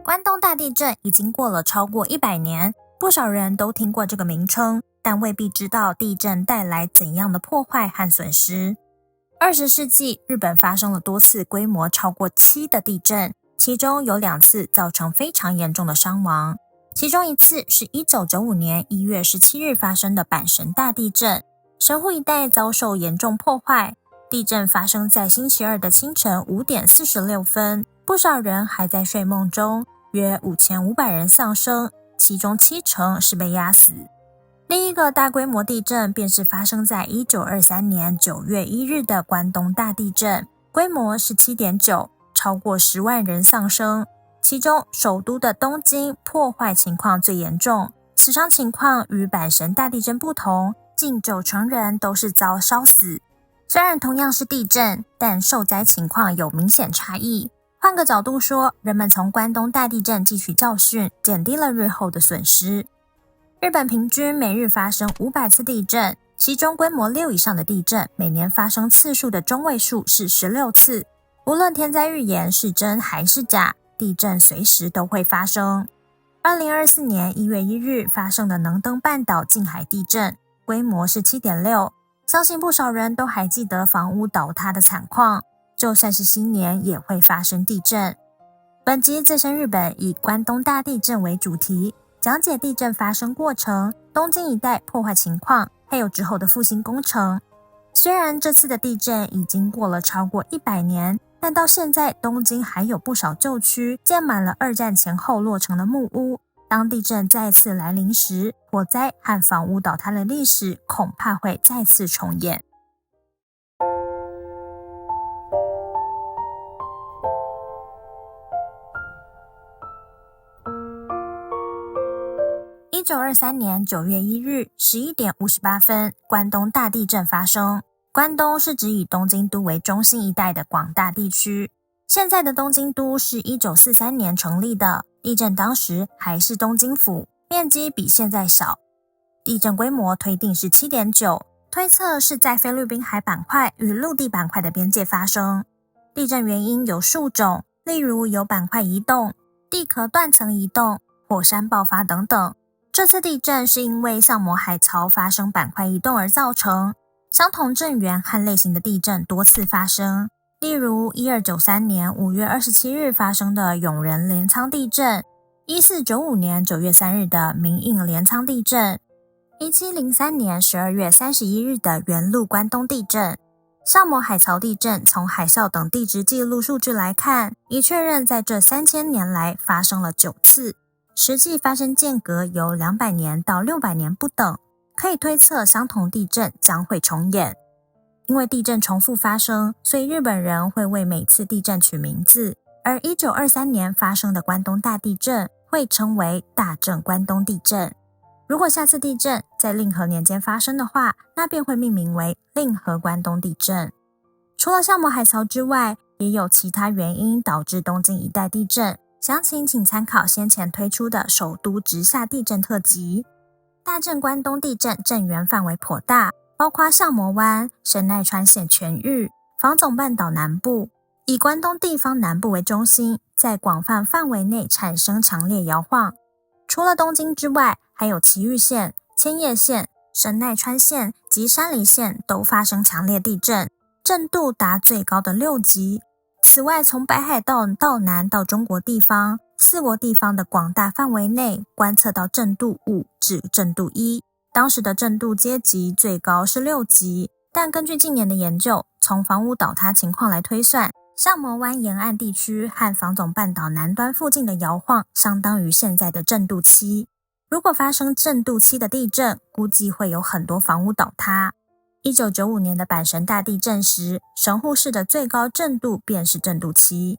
关东大地震已经过了超过100年，不少人都听过这个名称，但未必知道地震带来怎样的破坏和损失。20世纪，日本发生了多次规模超过7的地震，其中有2次造成非常严重的伤亡。其中一次是1995年1月17日发生的阪神大地震，神户一带遭受严重破坏。地震发生在星期二的清晨5点46分，不少人还在睡梦中，约5500人丧生，其中70%是被压死。另一个大规模地震便是发生在1923年9月1日的关东大地震，规模是 7.9， 超过10万人丧生，其中首都的东京破坏情况最严重，死伤情况与阪神大地震不同，近90%人都是遭烧死。虽然同样是地震，但受灾情况有明显差异。换个角度说，人们从关东大地震汲取教训，减低了日后的损失。日本平均每日发生500次地震，其中规模6以上的地震每年发生次数的中位数是16次。无论天灾预言是真还是假，地震随时都会发生。2024年1月1日发生的能登半岛近海地震，规模是 7.6， 相信不少人都还记得房屋倒塌的惨况，就算是新年也会发生地震。本集最深日本以关东大地震为主题，讲解地震发生过程、东京一带破坏情况，还有之后的复兴工程。虽然这次的地震已经过了超过100年，但到现在东京还有不少旧区建满了2战前后落成的木屋。当地震再次来临时，火灾和房屋倒塌的历史恐怕会再次重演。1923年9月1日11点58分，关东大地震发生。关东是指以东京都为中心一带的广大地区。现在的东京都是1943年成立的，地震当时还是东京府，面积比现在小。地震规模推定是 7.9， 推测是在菲律宾海板块与陆地板块的边界发生。地震原因有数种，例如有板块移动、地壳断层移动、火山爆发等等。这次地震是因为萨摩海槽发生板块移动而造成，相同震源和类型的地震多次发生，例如1293年5月27日发生的永仁镰仓地震，1495年9月3日的明印镰仓地震，1703年12月31日的原陆关东地震。萨摩海槽地震从海啸等地质记录数据来看，已确认在这3000年来发生了9次，实际发生间隔由200年到600年不等，可以推测相同地震将会重演。因为地震重复发生，所以日本人会为每次地震取名字，而1923年发生的关东大地震会称为大正关东地震。如果下次地震在令和年间发生的话，那便会命名为令和关东地震。除了萨摩海槽之外，也有其他原因导致东京一带地震，详情请参考先前推出的首都直下地震特辑。大正关东地震震源范围颇大，包括相模湾、神奈川县全域、房总半岛南部，以关东地方南部为中心，在广泛范围内产生强烈摇晃。除了东京之外，还有埼玉县、千叶县、神奈川县及山梨县都发生强烈地震，震度达最高的6级。此外，从北海道到南到中国地方4国地方的广大范围内观测到震度5至震度1，当时的震度阶级最高是6级，但根据近年的研究，从房屋倒塌情况来推算，相模湾沿岸地区和房总半岛南端附近的摇晃相当于现在的震度7。如果发生震度7的地震，估计会有很多房屋倒塌。1995年的阪神大地震时，神户市的最高震度便是震度7。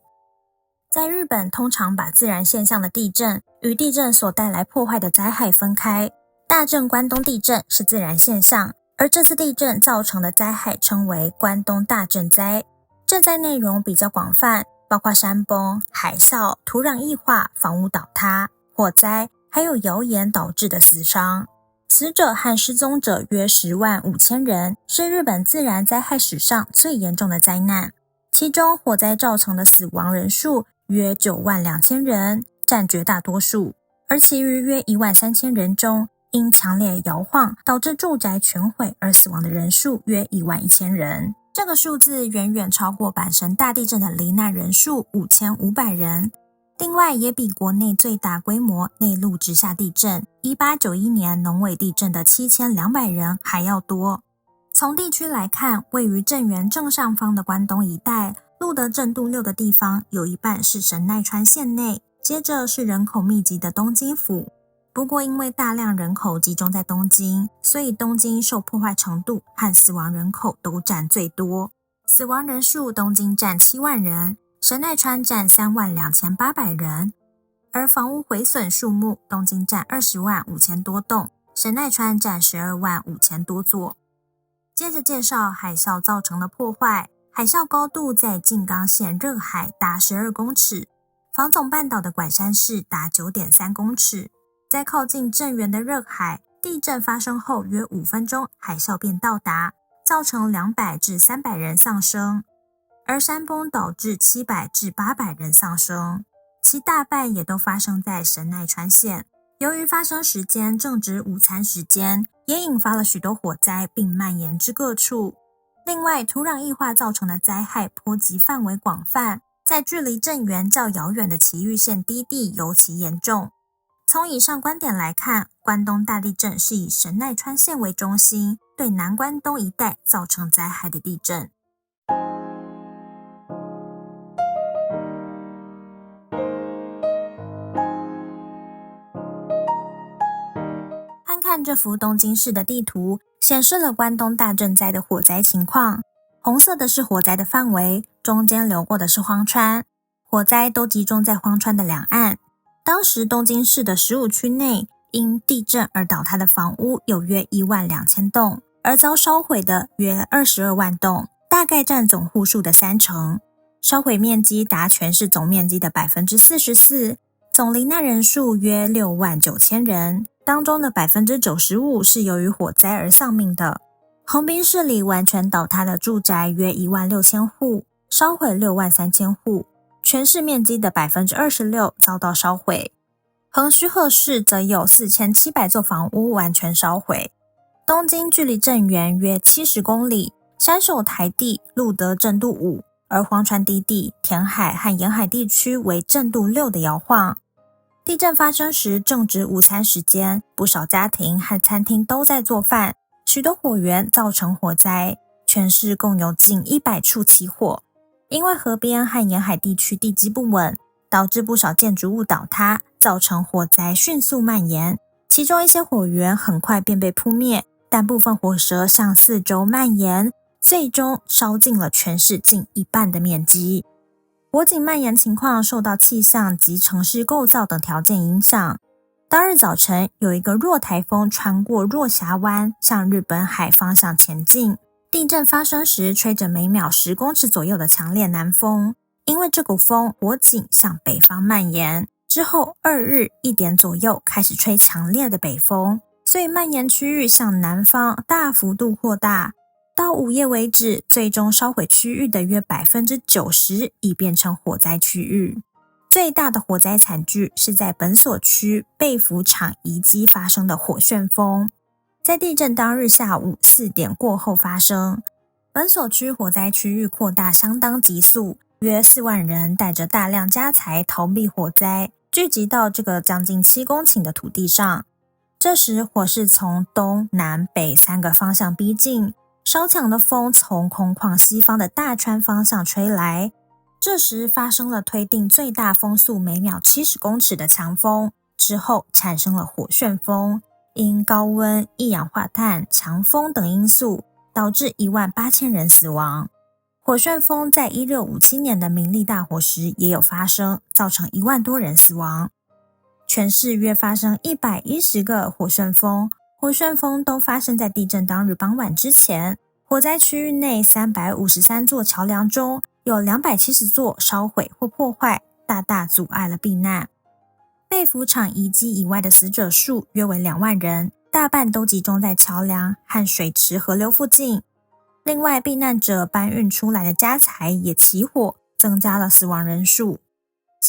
在日本，通常把自然现象的地震与地震所带来破坏的灾害分开。大正关东地震是自然现象，而这次地震造成的灾害称为关东大震灾。震灾内容比较广泛，包括山崩、海啸、土壤异化、房屋倒塌、火灾，还有谣言导致的死伤。死者和失踪者约10万5千人，是日本自然灾害史上最严重的灾难。其中火灾造成的死亡人数约9万2千人，占绝大多数，而其余约13000人中，因强烈摇晃导致住宅全毁而死亡的人数约11000人。这个数字远远超过阪神大地震的罹难人数5500人，另外也比国内最大规模内陆直下地震1891年农尾地震的7200人还要多。从地区来看，位于震源正上方的关东一带，录得震度6的地方有一半是神奈川县内，接着是人口密集的东京府。不过因为大量人口集中在东京，所以东京受破坏程度和死亡人口都占最多。死亡人数东京占7万人，神奈川占32800人，而房屋毁损数目东京占20万5千多栋，神奈川占12万5千多座。接着介绍海啸造成的破坏。海啸高度在静冈县热海达12公尺，房总半岛的管山市达 9.3 公尺。在靠近震源的热海，地震发生后约5分钟，海啸便到达，造成200至300人丧生，而山崩导致700至800人丧生，其大半也都发生在神奈川县。由于发生时间正值午餐时间，也引发了许多火灾，并蔓延至各处。另外，土壤异化造成的灾害波及范围广泛，在距离震源较遥远的埼玉县低地尤其严重。从以上观点来看，关东大地震是以神奈川县为中心，对南关东一带造成灾害的地震。看这幅东京市的地图，显示了关东大震灾的火灾情况。红色的是火灾的范围，中间流过的是荒川，火灾都集中在荒川的两岸。当时东京市的15区内，因地震而倒塌的房屋有约12000栋，而遭烧毁的约22万栋，大概占总户数的30%，烧毁面积达全市总面积的 44%， 总罹难人数约69000人。当中的 95% 是由于火灾而丧命的。横滨市里完全倒塌的住宅约16000户，烧毁63000户，全市面积的 26% 遭到烧毁。横须贺市则有4700座房屋完全烧毁。东京距离震源约70公里，山手台地录得震度5，而荒川低地、填海和沿海地区为震度6的摇晃。地震发生时正值午餐时间，不少家庭和餐厅都在做饭，许多火源造成火灾，全市共有近100处起火。因为河边和沿海地区地基不稳，导致不少建筑物倒塌，造成火灾迅速蔓延。其中一些火源很快便被扑灭，但部分火舌向四周蔓延，最终烧尽了全市近一半的面积。火警蔓延情况受到气象及城市构造等条件影响。当日早晨，有一个弱台风穿过若峡湾，向日本海方向前进。地震发生时，吹着每秒10公尺左右的强烈南风。因为这股风，火警向北方蔓延。之后2日1点左右开始吹强烈的北风，所以蔓延区域向南方大幅度扩大。到午夜为止，最终烧毁区域的约 90% 已变成火灾区域。最大的火灾惨剧是在本所区被服厂遗迹发生的火旋风，在地震当日下午4点过后发生。本所区火灾区域扩大相当急速，约4万人带着大量家财逃避火灾，聚集到这个将近7公顷的土地上。这时火势从东南北3个方向逼近，稍强的风从空旷西方的大川方向吹来，这时发生了推定最大风速每秒70公尺的强风，之后产生了火旋风。因高温、一氧化碳、强风等因素，导致18000人死亡。火旋风在1657年的明利大火时也有发生，造成1万多人死亡。全市约发生110个火旋风，火旋风都发生在地震当日傍晚之前。火灾区域内353座桥梁中，有270座烧毁或破坏，大大阻碍了避难。被服厂遗迹以外的死者数约为2万人，大半都集中在桥梁和水池河流附近。另外，避难者搬运出来的家财也起火，增加了死亡人数。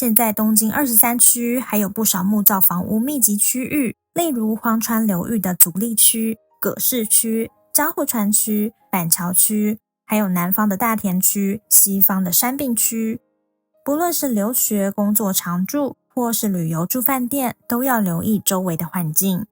现在东京23区还有不少木造房屋密集区域，例如荒川流域的足利区、葛饰区、江户川区、板桥区，还有南方的大田区、西方的山并区。不论是留学、工作常住，或是旅游住饭店，都要留意周围的环境。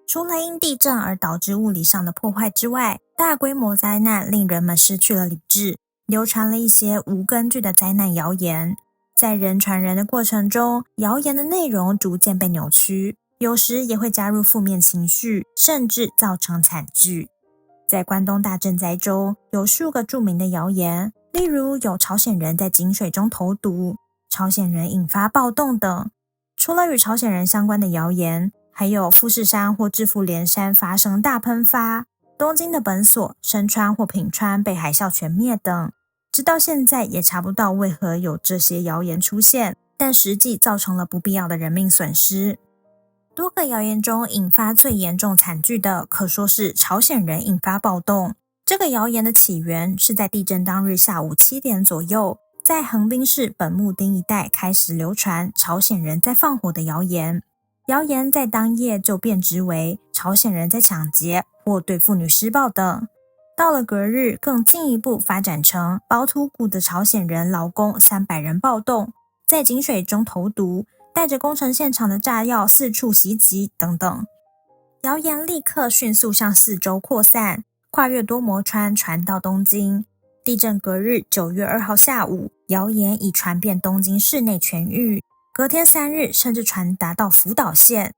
除了因地震而导致物理上的破坏之外，大规模灾难令人们失去了理智，流传了一些无根据的灾难谣言。在人传人的过程中，谣言的内容逐渐被扭曲，有时也会加入负面情绪，甚至造成惨剧。在关东大震灾中，有数个著名的谣言，例如有朝鲜人在井水中投毒、朝鲜人引发暴动等。除了与朝鲜人相关的谣言，还有富士山或志富连山发生大喷发，东京的本所、深川或品川被海啸全灭等。直到现在也查不到为何有这些谣言出现，但实际造成了不必要的人命损失。多个谣言中引发最严重惨剧的，可说是朝鲜人引发暴动。这个谣言的起源是在地震当日下午7点左右，在横滨市本木町一带开始流传朝鲜人在放火的谣言。谣言在当夜就变质为朝鲜人在抢劫或对妇女施暴等，到了隔日更进一步发展成保土谷的朝鲜人劳工300人暴动，在井水中投毒，带着工程现场的炸药四处袭击等等。谣言立刻迅速向四周扩散，跨越多摩川传到东京。地震隔日9月2号下午，谣言已传遍东京市内全域，隔天3日甚至传达到福岛县。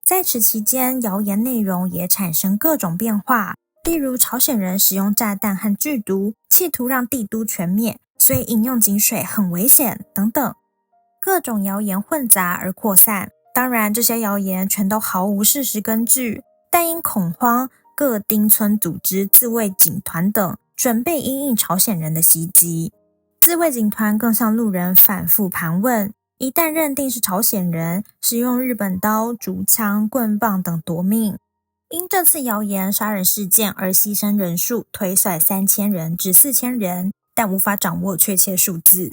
在此期间，谣言内容也产生各种变化，例如朝鲜人使用炸弹和剧毒，企图让帝都全灭，所以饮用井水很危险等等。各种谣言混杂而扩散，当然这些谣言全都毫无事实根据，但因恐慌，各町村组织自卫警团等，准备因应朝鲜人的袭击。自卫警团更向路人反复盘问，一旦认定是朝鲜人，使用日本刀、竹枪、棍棒等夺命。因这次谣言杀人事件而牺牲人数推算3000人至4000人，但无法掌握确切数字。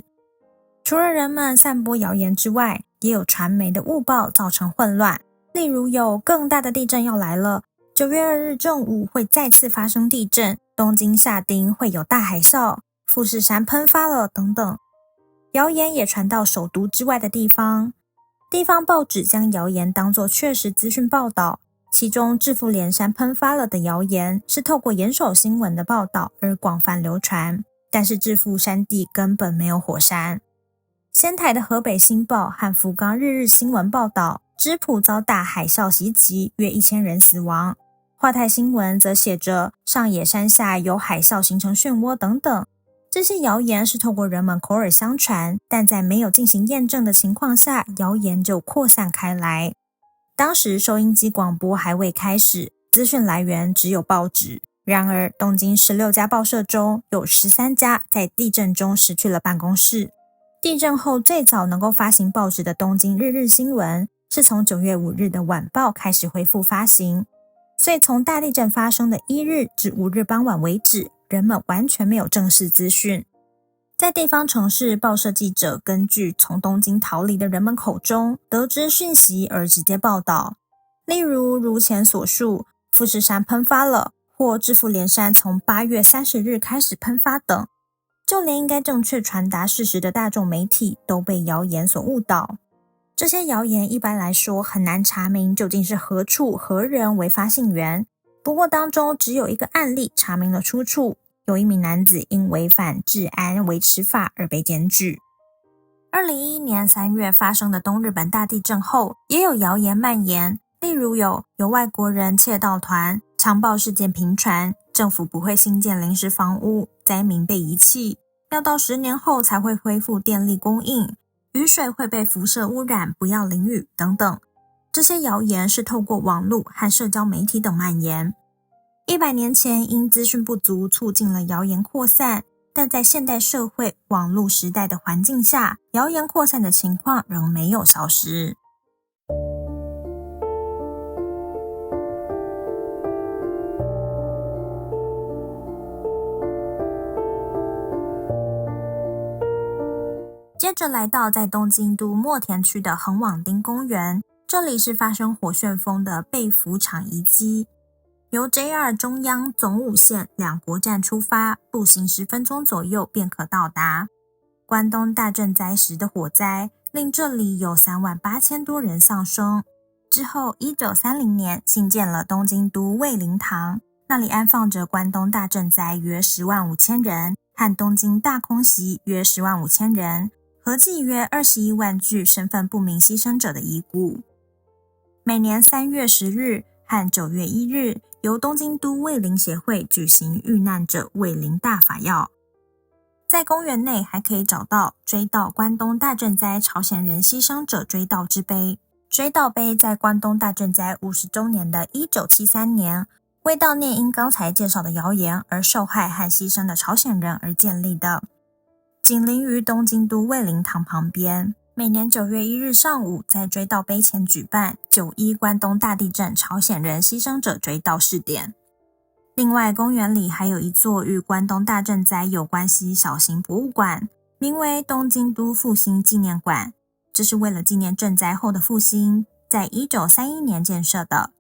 除了人们散播谣言之外，也有传媒的误报造成混乱，例如有更大的地震要来了，9月2日正午会再次发生地震，东京下町会有大海啸，富士山喷发了等等。谣言也传到首都之外的地方，地方报纸将谣言当作确实资讯报道，其中志富连山喷发了的谣言是透过岩手新闻的报道而广泛流传，但是志富山地根本没有火山。仙台的河北新报和福冈日日新闻报道，知浦遭大海啸袭击，约1000人死亡。华泰新闻则写着上野山下有海啸形成漩涡等等。这些谣言是透过人们口耳相传，但在没有进行验证的情况下，谣言就扩散开来。当时收音机广播还未开始，资讯来源只有报纸。然而，东京16家报社中有13家在地震中失去了办公室。地震后最早能够发行报纸的东京日日新闻，是从9月5日的晚报开始恢复发行。所以从大地震发生的1日至5日傍晚为止，人们完全没有正式资讯。在地方城市，报社记者根据从东京逃离的人们口中得知讯息而直接报道，例如前所述，富士山喷发了，或志富连山从8月30日开始喷发等。就连应该正确传达事实的大众媒体都被谣言所误导。这些谣言一般来说很难查明究竟是何处何人为发信源，不过当中只有一个案例查明了出处，有一名男子因违反治安维持法而被检举。2011年3月发生的东日本大地震后，也有谣言蔓延，例如有外国人窃盗团，强暴事件频传，政府不会新建临时房屋，灾民被遗弃，要到10年后才会恢复电力供应，雨水会被辐射污染，不要淋雨等等。这些谣言是透过网络和社交媒体等蔓延。100年前因资讯不足促进了谣言扩散，但在现代社会网络时代的环境下，谣言扩散的情况仍没有消失。接着来到在东京都墨田区的横网町公园，这里是发生火旋风的被服场遗迹。由 JR 中央总武线两国站出发，步行10分钟左右便可到达。关东大震灾时的火灾令这里有38000多人丧生。之后1930年新建了东京都慰灵堂，那里安放着关东大震灾约105000人和东京大空袭约105000人，合计约21万具身份不明牺牲者的遗骨。每年3月10日和9月1日由东京都慰灵协会举行遇难者慰灵大法要。在公园内还可以找到追悼关东大震灾朝鲜人牺牲者追悼之碑。追悼碑在关东大震灾50周年的1973年，为悼念因刚才介绍的谣言而受害和牺牲的朝鲜人而建立的，紧邻于东京都慰灵堂旁边。每年9月1日上午在追悼碑前举办9.1关东大地震朝鲜人牺牲者追悼试点。另外，公园里还有一座与关东大震灾有关系小型博物馆，名为东京都复兴纪念馆。这是为了纪念震灾后的复兴，在1931年建设的。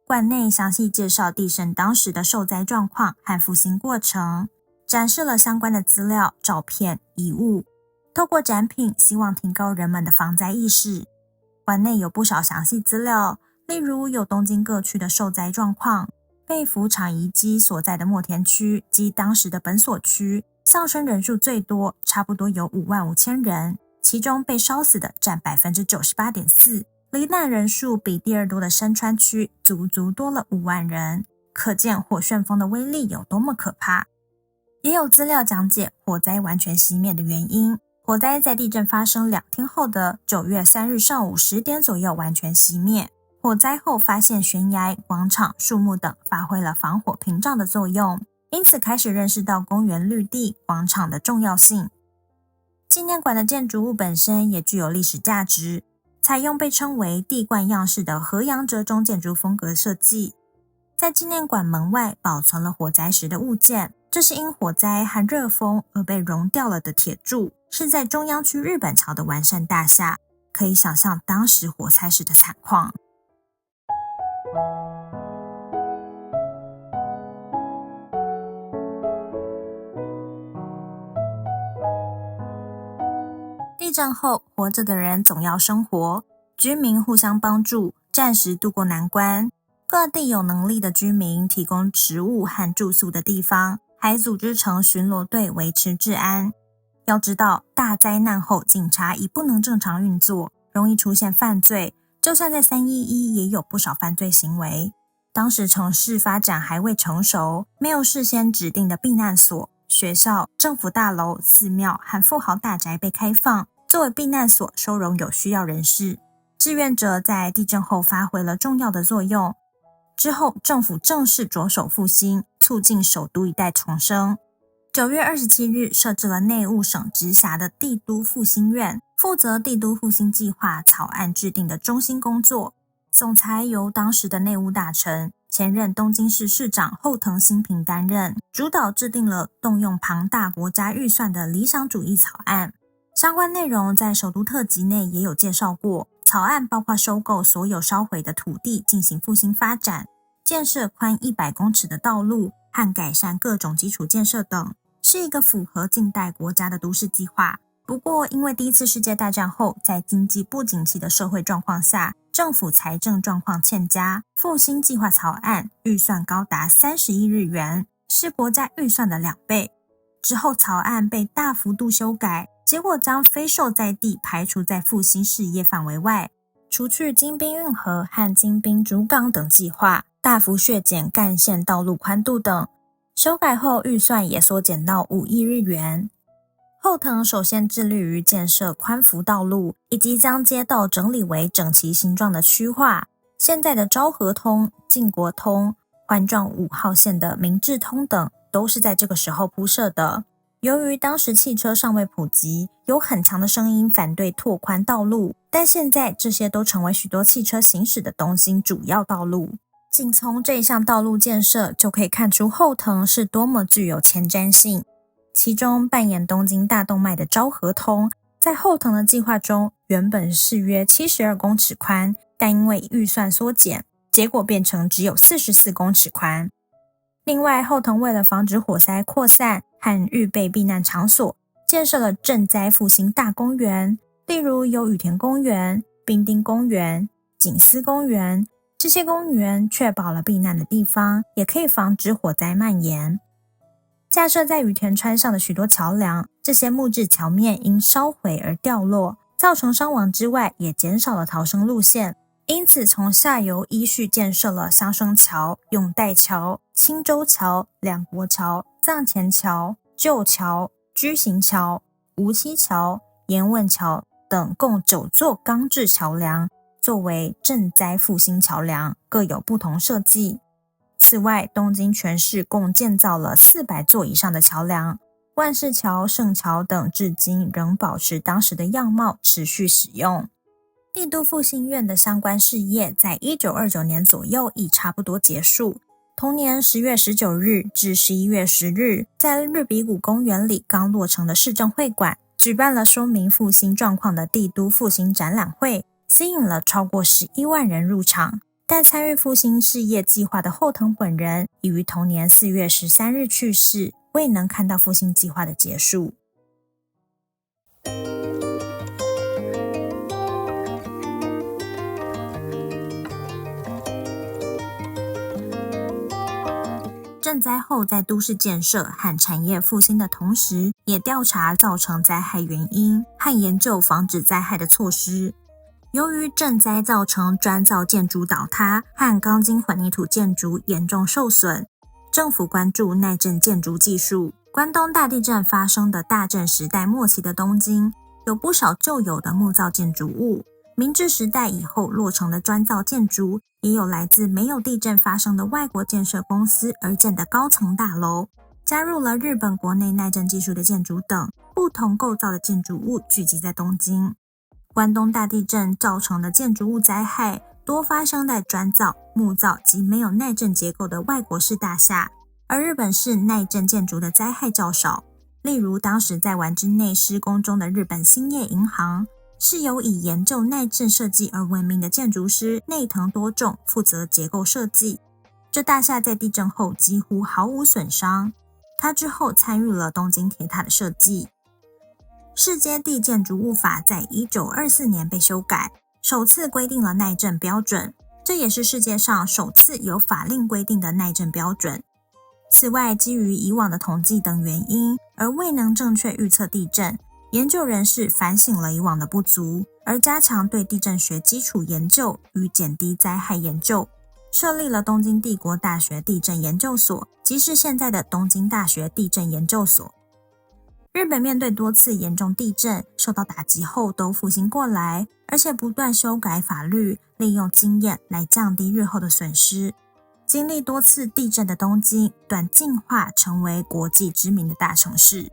馆内详细介绍地震当时的受灾状况和复兴过程，展示了相关的资料、照片、遗物。透过展品，希望提高人们的防灾意识。馆内有不少详细资料，例如有东京各区的受灾状况、被服场遗迹所在的墨田区及当时的本所区，丧生人数最多，差不多有55000人，其中被烧死的占 98.4%， 罹难人数比第二多的深川区足多了5万人，可见火旋风的威力有多么可怕。也有资料讲解火灾完全熄灭的原因，火灾在地震发生2天后的9月3日上午10点左右完全熄灭。火灾后发现悬崖、广场、树木等发挥了防火屏障的作用，因此开始认识到公园绿地、广场的重要性。纪念馆的建筑物本身也具有历史价值，采用被称为地冠样式的河阳折中建筑风格设计。在纪念馆门外保存了火灾时的物件，这是因火灾和热风而被熔掉了的铁柱，是在中央区日本桥的完善大厦，可以想象当时火灾时的惨况。地震后，活着的人总要生活，居民互相帮助，暂时渡过难关。各地有能力的居民提供食物和住宿的地方，还组织成巡逻队维持治安。要知道，大灾难后警察已不能正常运作，容易出现犯罪，就算在311也有不少犯罪行为。当时城市发展还未成熟，没有事先指定的避难所，学校、政府大楼、寺庙和富豪大宅被开放，作为避难所收容有需要人士。志愿者在地震后发挥了重要的作用。之后，政府正式着手复兴，促进首都一带重生。9月27日，设置了内务省直辖的帝都复兴院，负责帝都复兴计划草案制定的中心工作。总裁由当时的内务大臣、前任东京市市长后藤新平担任，主导制定了动用庞大国家预算的理想主义草案。相关内容在首都特辑内也有介绍过。草案包括收购所有烧毁的土地进行复兴发展，建设宽100公尺的道路和改善各种基础建设等，是一个符合近代国家的都市计划。不过，因为第一次世界大战后，在经济不景气的社会状况下，政府财政状况欠佳，复兴计划草案预算高达30亿日元，是国家预算的2倍。之后草案被大幅度修改，结果将非受灾地排除在复兴事业范围外，除去京滨运河和京滨竹港等计划，大幅削减干线道路宽度等。修改后预算也缩减到5亿日元。后藤首先致力于建设宽幅道路，以及将街道整理为整齐形状的区划。现在的昭和通、靖国通、环状5号线的明治通等都是在这个时候铺设的。由于当时汽车尚未普及，有很强的声音反对拓宽道路，但现在这些都成为许多汽车行驶的东京主要道路。仅从这一项道路建设就可以看出后藤是多么具有前瞻性。其中扮演东京大动脉的昭和通，在后藤的计划中，原本是约72公尺宽，但因为预算缩减，结果变成只有44公尺宽。另外，后藤为了防止火灾扩散和预备避难场所，建设了赈灾复兴大公园，例如有羽田公园、滨町公园、景思公园。这些公园确保了避难的地方，也可以防止火灾蔓延。架设在羽田川上的许多桥梁，这些木质桥面因烧毁而掉落，造成伤亡之外，也减少了逃生路线。因此，从下游依序建设了香生桥、永代桥、青州桥、两国桥、藏前桥、旧桥、居行桥、无期桥、盐问桥等共9座钢制桥梁，作为赈灾复兴桥梁，各有不同设计。此外，东京全市共建造了400座以上的桥梁，万世桥、圣桥等至今仍保持当时的样貌，持续使用。帝都复兴院的相关事业在1929年左右已差不多结束。同年10月19日至11月10日，在日比谷公园里刚落成的市政会馆，举办了说明复兴状况的帝都复兴展览会，吸引了超过11万人入场。但参与复兴事业计划的后藤本人已于同年4月13日去世，未能看到复兴计划的结束。赈灾后在都市建设和产业复兴的同时，也调查造成灾害原因和研究防止灾害的措施。由于赈灾造成砖造建筑倒塌和钢筋混凝土建筑严重受损，政府关注耐震建筑技术。关东大地震发生的大正时代末期的东京，有不少旧有的木造建筑物。明治时代以后落成的砖造建筑，也有来自没有地震发生的外国建设公司而建的高层大楼，加入了日本国内耐震技术的建筑等不同构造的建筑物聚集在东京。关东大地震造成的建筑物灾害多发生在砖造、木造及没有耐震结构的外国式大厦，而日本式耐震建筑的灾害较少。例如当时在丸之内施工中的日本兴业银行，是由以研究耐震设计而闻名的建筑师内藤多重负责结构设计。这大厦在地震后几乎毫无损伤。他之后参与了东京铁塔的设计。世接地建筑物法在1924年被修改，首次规定了耐震标准，这也是世界上首次有法令规定的耐震标准。此外，基于以往的统计等原因而未能正确预测地震，研究人士反省了以往的不足，而加强对地震学基础研究与减低灾害研究，设立了东京帝国大学地震研究所，即是现在的东京大学地震研究所。日本面对多次严重地震受到打击后都复兴过来，而且不断修改法律，利用经验来降低日后的损失。经历多次地震的东京短进化成为国际知名的大城市。